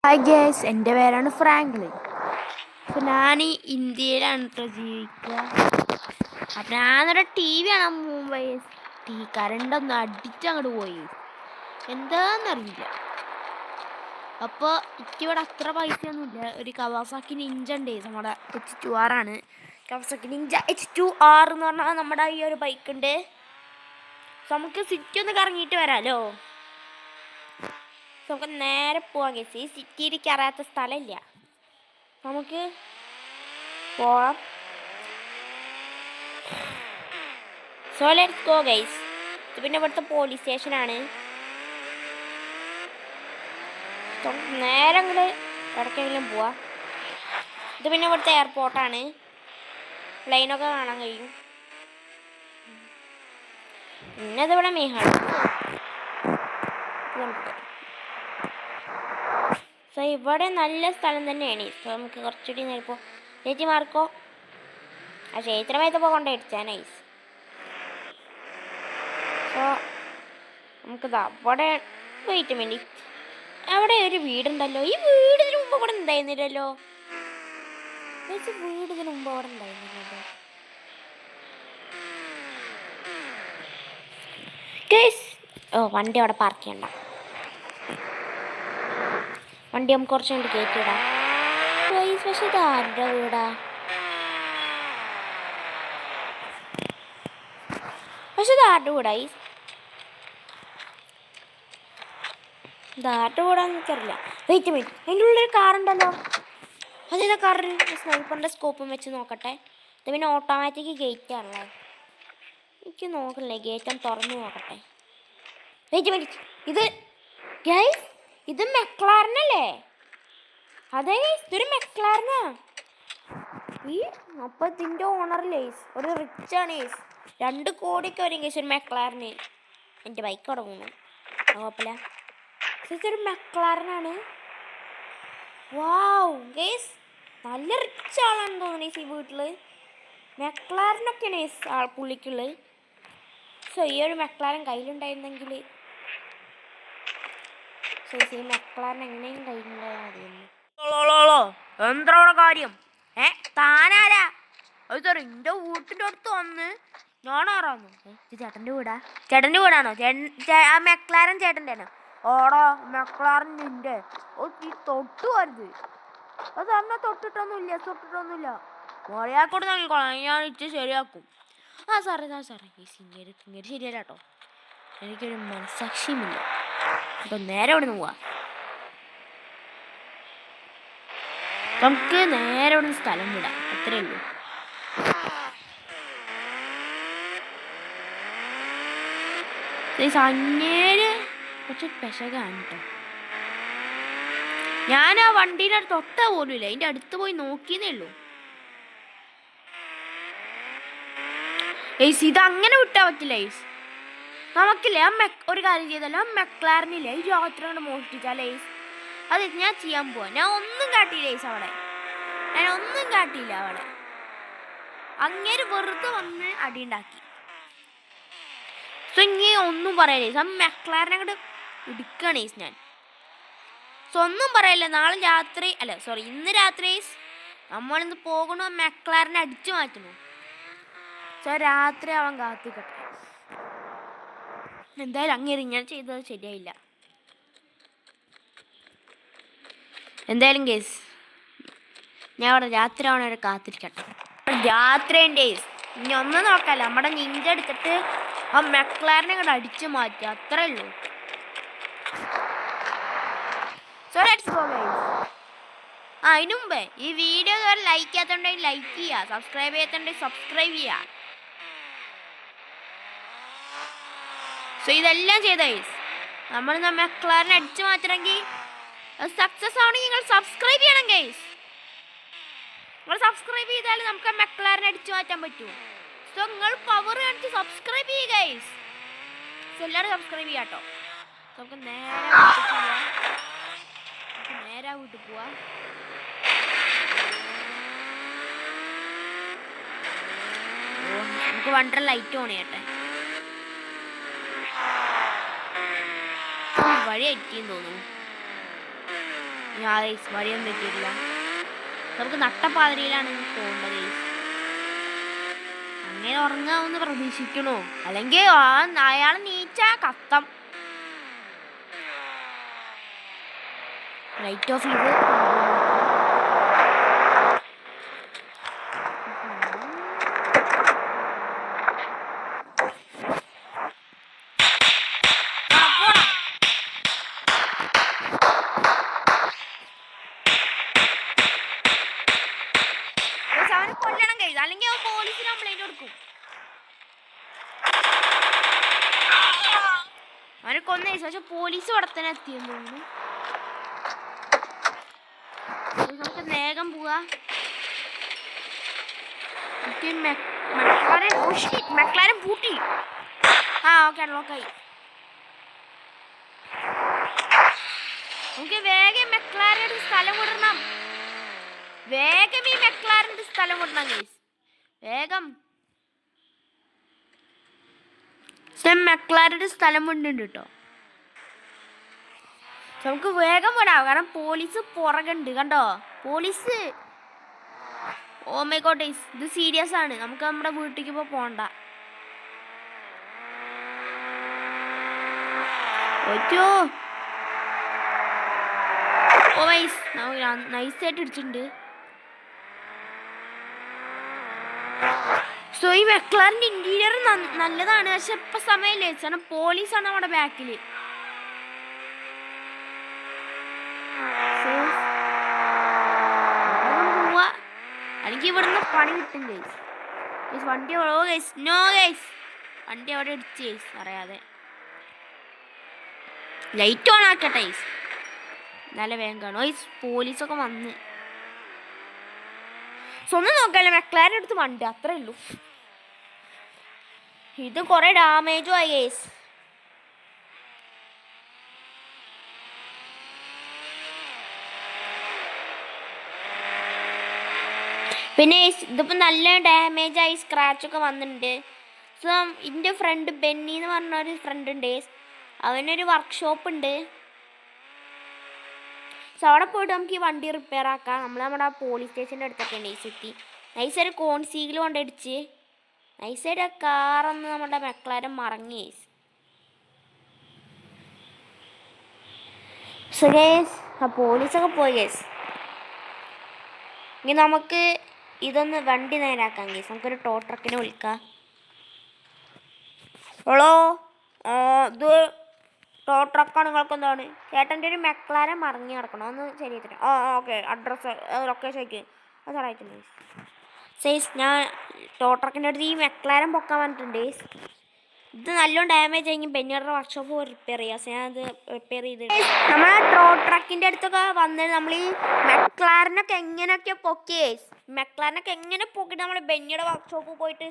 Hi guys, എൻ്റെ പേരാണ് Franklin. അപ്പോൾ ഞാൻ ഇന്ത്യയിലാണ് കേട്ടോ ജീവിക്കുക. അപ്പം ഞാനൊരു ടി വി കാണാൻ പോകുമ്പോൾ കറണ്ടൊന്ന് അടിച്ചങ്ങോട്ട് പോയി, എന്താണെന്നറിയില്ല. അപ്പോൾ എനിക്കിവിടെ അത്ര പൈസയൊന്നുമില്ല. ഒരു കവാസാക്കി നിഞ്ച ഉണ്ട്, നമ്മുടെ H2R ആണ്. കവാസാക്കി നിഞ്ച H2R എന്ന് പറഞ്ഞാൽ നമ്മുടെ ഈ ഒരു ബൈക്ക് ഉണ്ട്. നമുക്ക് സിറ്റി ഒന്ന് കറങ്ങിയിട്ട് വരാമല്ലോ. നമുക്ക് നേരെ പോവാൻ കേസ്. ഈ സിറ്റിയിലേക്ക് അറിയാത്ത സ്ഥലമില്ല, നമുക്ക് പോവാം. So let's go guys. ഇത് പിന്നെ ഇവിടുത്തെ പോലീസ് സ്റ്റേഷനാണ്. നേരെ അങ്ങോട്ട് എവിടേക്കെങ്കിലും പോവാം. ഇത് പിന്നെ ഇവിടുത്തെ എയർപോർട്ടാണ്. പ്ലെയിനൊക്കെ കാണാൻ കഴിയും. പിന്നെ ഇതിവിടെ മേഹാണ്. സോ ഇവിടെ നല്ല സ്ഥലം തന്നെയാണ്. സോ നമുക്ക് കുറച്ചുകൂടി നേരിപ്പോൾ ചേച്ചി മാർക്കോ ആ ക്ഷേത്രമേത്തപ്പോൾ കൊണ്ടുപോയിടിച്ചാ നൈസ്. സോ നമുക്കിതാ അവിടെ വെയിറ്റ് വേണ്ടി അവിടെ ഒരു വീടുണ്ടല്ലോ. ഈ വീട് ഇതിന് മുമ്പ് അവിടെ ഉണ്ടായിരുന്നില്ലല്ലോ. വീട് ഇതിന് മുമ്പ് അവിടെ ഉണ്ടായിരുന്നില്ലല്ലോ. വണ്ടി അവിടെ പാർക്ക് ചെയ്യണ്ട. വണ്ടി നമുക്ക് കുറച്ച് കണ്ട് കയറ്റിയിടാം. പക്ഷെ ഇത് ആരുടെ വീടാ? പക്ഷെ ഇത് ആരുടെ വീടായി? ഇത് ആരുടെ വീടാന്ന് എനിക്കറിയില്ല. വെയിറ്റ് മിനിറ്റ്, അതിൻ്റെ ഉള്ളിൽ കാറുണ്ടല്ലോ. അതേതാ കാറ്? സ്നൈപ്പറിൻ്റെ സ്കോപ്പും വെച്ച് നോക്കട്ടെ. ഇത് പിന്നെ ഓട്ടോമാറ്റിക് ഗേറ്റ് ആണല്ലേ. എനിക്ക് നോക്കണില്ലേ, ഗേറ്റ് തുറന്നു നോക്കട്ടെ. വെയിറ്റ് മിനിറ്റ്, ഇത് ഗൈസ് ഇത് മെക്ലാരനല്ലേ? അതെ, ഇതൊരു മെക്ലാരനാ. ഈ അപ്പം ഇതിൻ്റെ ഓണറില്ലേ ഒരു റിച്ച് ആണ്. 2 കോടിയൊക്കെ വരും കേസ് ഒരു മെക്ലാരന്. എൻ്റെ ബൈക്ക് അവിടെ പോകുന്നു, കുഴപ്പമില്ല. ഇതൊരു മെക്ലാരനാണ്. വാവ് ഗേസ്, നല്ല റിച്ച് ആളാണെന്ന് തോന്നുന്നു ഈ വീട്ടിൽ. മെക്ലാരനൊക്കെയാണ് പുള്ളിക്കുള്ളത്. സോ ഈ ഒരു മെക്ലാരൻ കയ്യിലുണ്ടായിരുന്നെങ്കിൽ മെക്ലാരൻ എങ്ങനെയും കയ്യിലുണ്ടായാൽ മതിയെന്ന്. എന്താ കാര്യം? താനാരാ? അത് എൻ്റെ വീട്ടിൻ്റെ അടുത്ത് വന്ന് ഞാനാറാന്നു. ഇത് ചേട്ടൻ്റെ വീടാ? ചേട്ടൻ്റെ വീടാണോ? ആ മെക്ലാരൻ ചേട്ടൻ്റെ ആണോ? ഓടാ മെക്ലാരൻ നിൻ്റെ. ഈ തൊട്ട് വരുത്. അത് തന്നെ തൊട്ടിട്ടൊന്നുമില്ല. മഴയാക്കോട്ട് നോക്കിക്കോളാം, ഞാൻ ഇച്ച് ശരിയാക്കും. സാറേ ഇങ്ങനെ ശരിയല്ല കേട്ടോ. എനിക്കൊരു മനസാക്ഷിയുമില്ല. അപ്പം നേരെ ഇവിടെ നിന്ന് പോവാം. നമുക്ക് നേരെ ഇവിടെ നിന്ന് സ്ഥലം വിടാം, അത്രേ ഉള്ളൂ. അങ്ങേര് കുറച്ച് പെശകാണ് കേട്ടോ. ഞാൻ ആ വണ്ടീൻ്റെ അടുത്ത് തൊട്ട പോലും ഇല്ല, അതിൻ്റെ അടുത്ത് പോയി നോക്കിയെന്നേ ഉള്ളൂ. ഇത് അങ്ങനെ വിട്ടാൽ പറ്റില്ല. നമുക്കില്ലേ ഒരു കാര്യം ചെയ്തല്ലോ, ആ മെക്ലാരനില്ലേ ഈ രാത്രി കൊണ്ട് മോഷ്ടിച്ചാലേ അത് ഞാൻ ചെയ്യാൻ പോവാ. ഞാൻ ഒന്നും കാട്ടിയില്ല അവിടെ. അങ്ങേര് വെറുതെ വന്ന് അടിയുണ്ടാക്കി. സോ ഇനി ഒന്നും പറയല്ലേ, ആ മെക്ലാരനെ അങ്ങോട്ട് ഇടുക്കാണ് ഞാൻ. സോ ഒന്നും പറയല്ലേ. ഇന്ന് രാത്രി നമ്മളിന്ന് പോകണോ മെക്ലാരനെ അടിച്ചു മാറ്റണോ? സോ രാത്രി അവൻ കാത്തിക്കട്ടെ. എന്തായാലും അങ്ങേര് ഞാൻ ചെയ്തത് ശരിയായില്ല. എന്തായാലും കേസ് ഞാൻ അവിടെ രാത്രി ആവണവരെ കാത്തിരിക്കട്ടെ. രാത്രിൻ്റെ ഇനി ഒന്നും നോക്കാല്ല, നമ്മുടെ നിഞ്ച എടുത്തിട്ട് ആ മെക്ലാരനെ അങ്ങോട്ട് അടിച്ചു മാറ്റുക, അത്രേ ഉള്ളൂ. So let's go guys. അതിനു മുമ്പേ ഈ വീഡിയോ ഇതുവരെ ലൈക്ക് ചെയ്യാത്തതുണ്ടെങ്കിൽ ലൈക്ക് ചെയ്യുക, സബ്സ്ക്രൈബ് ചെയ്യാത്തതുണ്ടെങ്കിൽ സബ്സ്ക്രൈബ് ചെയ്യുക. സോ ഇതെല്ലാം ചെയ്ത ഗൈസ് നമ്മൾ മെക്ലാരനെ അടിച്ചു മാറ്റണമെങ്കിൽ സക്സസ് ആവണമെങ്കിൽ നിങ്ങൾ സബ്സ്ക്രൈബ് ചെയ്യണം ഗൈസ്. നിങ്ങൾ സബ്സ്ക്രൈബ് ചെയ്താൽ നമുക്ക് ആ മെക്ലാരനെ അടിച്ചു മാറ്റാൻ പറ്റും. സോ നിങ്ങൾ പവർ കാണിച്ച് സബ്സ്ക്രൈബ് ചെയ്യുക ഗൈസ്. സോ എല്ലാവരും സബ്സ്ക്രൈബ് ചെയ്യാം കേട്ടോ. നമുക്ക് നേരെ വീട്ടിൽ പോവാം. നമുക്ക് വണ്ടർ ലൈറ്റ് ഓൺ ചെയ്യട്ടെ. വഴി എത്തിയെന്ന് തോന്നുന്നു. ഞാൻ വഴിയൊന്നും തെറ്റിയില്ല. നമുക്ക് നട്ടപ്പാതിരിയിലാണ് പോകേണ്ടത്. അങ്ങനെ ഉറങ്ങാമെന്ന് പ്രതീക്ഷിക്കണോ? അല്ലെങ്കിൽ അയാൾ നീച്ച കത്തം. ലൈറ്റ് ഓഫ് ചെയ്ത് അവനെ കൊല്ലണം കഴിയും, അല്ലെങ്കിൽ അവൻ പോലീസിന് കംപ്ലൈന്റ് കൊടുക്കും. അവനെ കൊന്ന പക്ഷെ പോലീസ് ഉടത്തന്നെ എത്തിയെന്ന് തോന്നുന്നു. നമുക്ക് വേഗം പോവാ. മെക്ലാരൻ പൂട്ടി. ഓക്കെ ലോക്കായി. നമുക്ക് വേഗം മെക്ലാരൻ്റെ സ്ഥലം വിടണം. വേഗം ഈ മെക്ലാരൻ്റെ സ്ഥലം വിടണം ഗൈസ്. വേഗം മെക്ലാരൻ്റെ സ്ഥലം വിടുന്നുണ്ട് കേട്ടോ. നമുക്ക് വേഗം വിടാം, കാരണം പോലീസ് പുറകുണ്ട്. കണ്ടോ police? Oh my god guys, ഇത് സീരിയസ് ആണ്. നമുക്ക് നമ്മുടെ വീട്ടിലേക്ക് ഇപ്പോൾ പോകണ്ട. ഓ ഗൈസ് നൈസായിട്ട് ഇടിച്ചിട്ടുണ്ട്. സോ ഈ മെക്ലാറിൻ്റെ ഇന്റീരിയർ നല്ലതാണ്, പക്ഷെ ഇപ്പൊ സമയമില്ലേ, കാരണം പോലീസാണ് നമ്മുടെ ബാക്കില്. അല്ലെങ്കിൽ ഇവിടുന്ന് പണി കിട്ടും ഗൈസ്. വണ്ടി നോ ഗൈസ്, വണ്ടി അവിടെ ഇടിച്ച് ഗൈസ് അറിയാതെ. ലൈറ്റ് ഓൺ ആക്കട്ടെ ഗൈസ്, നല്ല വേഗം കാണും ഗൈസ്. പോലീസൊക്കെ വന്ന് സ്വന്തം നോക്കാല്ലേ, മെക്ലാരൻ എടുത്ത് വണ്ടി അത്രേ ഉള്ളൂ. ഇത് കുറെ ഡാമേജും ആയി ഗൈസ്. പിന്നെ ഇതിപ്പോൾ നല്ല ഡാമേജ് ആയി, സ്ക്രാച്ചൊക്കെ വന്നിട്ടുണ്ട്. സോ എൻ്റെ ഫ്രണ്ട് ബെന്നി എന്ന് പറഞ്ഞൊരു ഫ്രണ്ട് ഉണ്ട്, അവനൊരു വർക്ക്ഷോപ്പ് ഉണ്ട്. സോ അവിടെ പോയിട്ട് നമുക്ക് ഈ വണ്ടി റിപ്പയർ ആക്കാം. നമ്മുടെ പോലീസ് സ്റ്റേഷൻ്റെ അടുത്തൊക്കെ ഉണ്ട് എത്തി. നൈസായിട്ട് കോൺസീഗിൽ കൊണ്ടടിച്ച് നൈസായിട്ട് ആ കാറൊന്ന് നമ്മുടെ മെക്ലാരൻ മറങ്ങി. സോ ഗേസ് ആ പോലീസൊക്കെ പോയി ഗേസ്. ഇനി നമുക്ക് ഇതൊന്ന് വണ്ടി നേരാക്കാം ഗേസ്. നമുക്കൊരു ടോ ട്രക്കിനെ വിളിക്കാം. ഹലോ, ഇത് ടോ ട്രക്കാണ്. നിങ്ങൾക്ക് എന്താണ്? ചേട്ടൻ്റെ ഒരു മെക്ലാരൻ മറിഞ്ഞ് കിടക്കണം, ഒന്ന് ശരിയായിട്ട്. ഓക്കെ, അഡ്രസ്സ് ലൊക്കേഷൻ അയക്ക്. അത് സാറായിട്ടുണ്ട് സേസ്. ഞാൻ ടോ ട്രക്കിൻ്റെ അടുത്ത് ഈ മെക്ലാരൻ പൊക്കാൻ പറഞ്ഞിട്ടുണ്ട്. ഇത് നല്ലോണം ഡാമേജ് ആയി ബെന്നിയുടെ വർക്ക്ഷോപ്പ് റിപ്പയർ ചെയ്യാം. ഞാനത് റിപ്പയർ ചെയ്തിട്ട് നമ്മളെ ടോ ട്രക്കിൻ്റെ അടുത്തൊക്കെ വന്നിട്ട് നമ്മൾ ഈ മെക്ലാരനൊക്കെ എങ്ങനെയൊക്കെ പൊക്കിയേ, മെക്ലാരനൊക്കെ എങ്ങനെ പൊക്കിയിട്ട് നമ്മൾ ബെന്നിയുടെ വർക്ക്ഷോപ്പ് പോയിട്ട്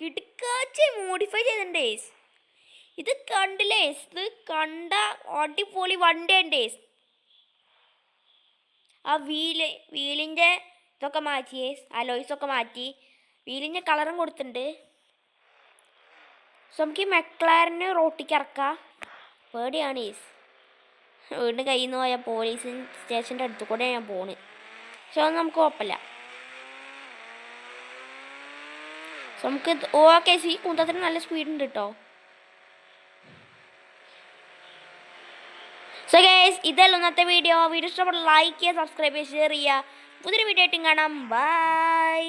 കിടക്കാച്ച് മോഡിഫൈ ചെയ്തിട്ടുണ്ട്. ഇത് കണ്ടില്ലേ, ഇത് കണ്ട അടിപൊളി വണ്ടിയുണ്ട്. ആ വീലിൻ്റെ ഇതൊക്കെ മാറ്റി, അലോയ്സൊക്കെ മാറ്റി വീലിൻ്റെ കളറും കൊടുത്തിട്ടുണ്ട്. സോ നമുക്ക് ഈ മെക്ലാരന് റോട്ടിക്ക് ഇറക്കാം. പേടിയാണ് വീണ്ടും കയ്യിൽ നിന്ന് പോയാൽ പോലീസ് സ്റ്റേഷൻ്റെ അടുത്ത് കൂടെ ഞാൻ പോണ്. പക്ഷെ അത് നമുക്ക് കുഴപ്പമില്ല. സോ നമുക്ക് ഓക്കെ, ഈ കുന്തത്തിന് നല്ല സ്പീഡ് ഉണ്ട് കേട്ടോ. സോ ഗൈസ്, ഇതല്ല ഇന്നത്തെ വീഡിയോ. വീഡിയോ ഇഷ്ടപ്പെട്ട ലൈക്ക് ചെയ്യുക, സബ്സ്ക്രൈബ് ചെയ്യുക, ഷെയർ ചെയ്യുക. പുതിയൊരു വീഡിയോ ആയിട്ടും കാണാം. ബൈ.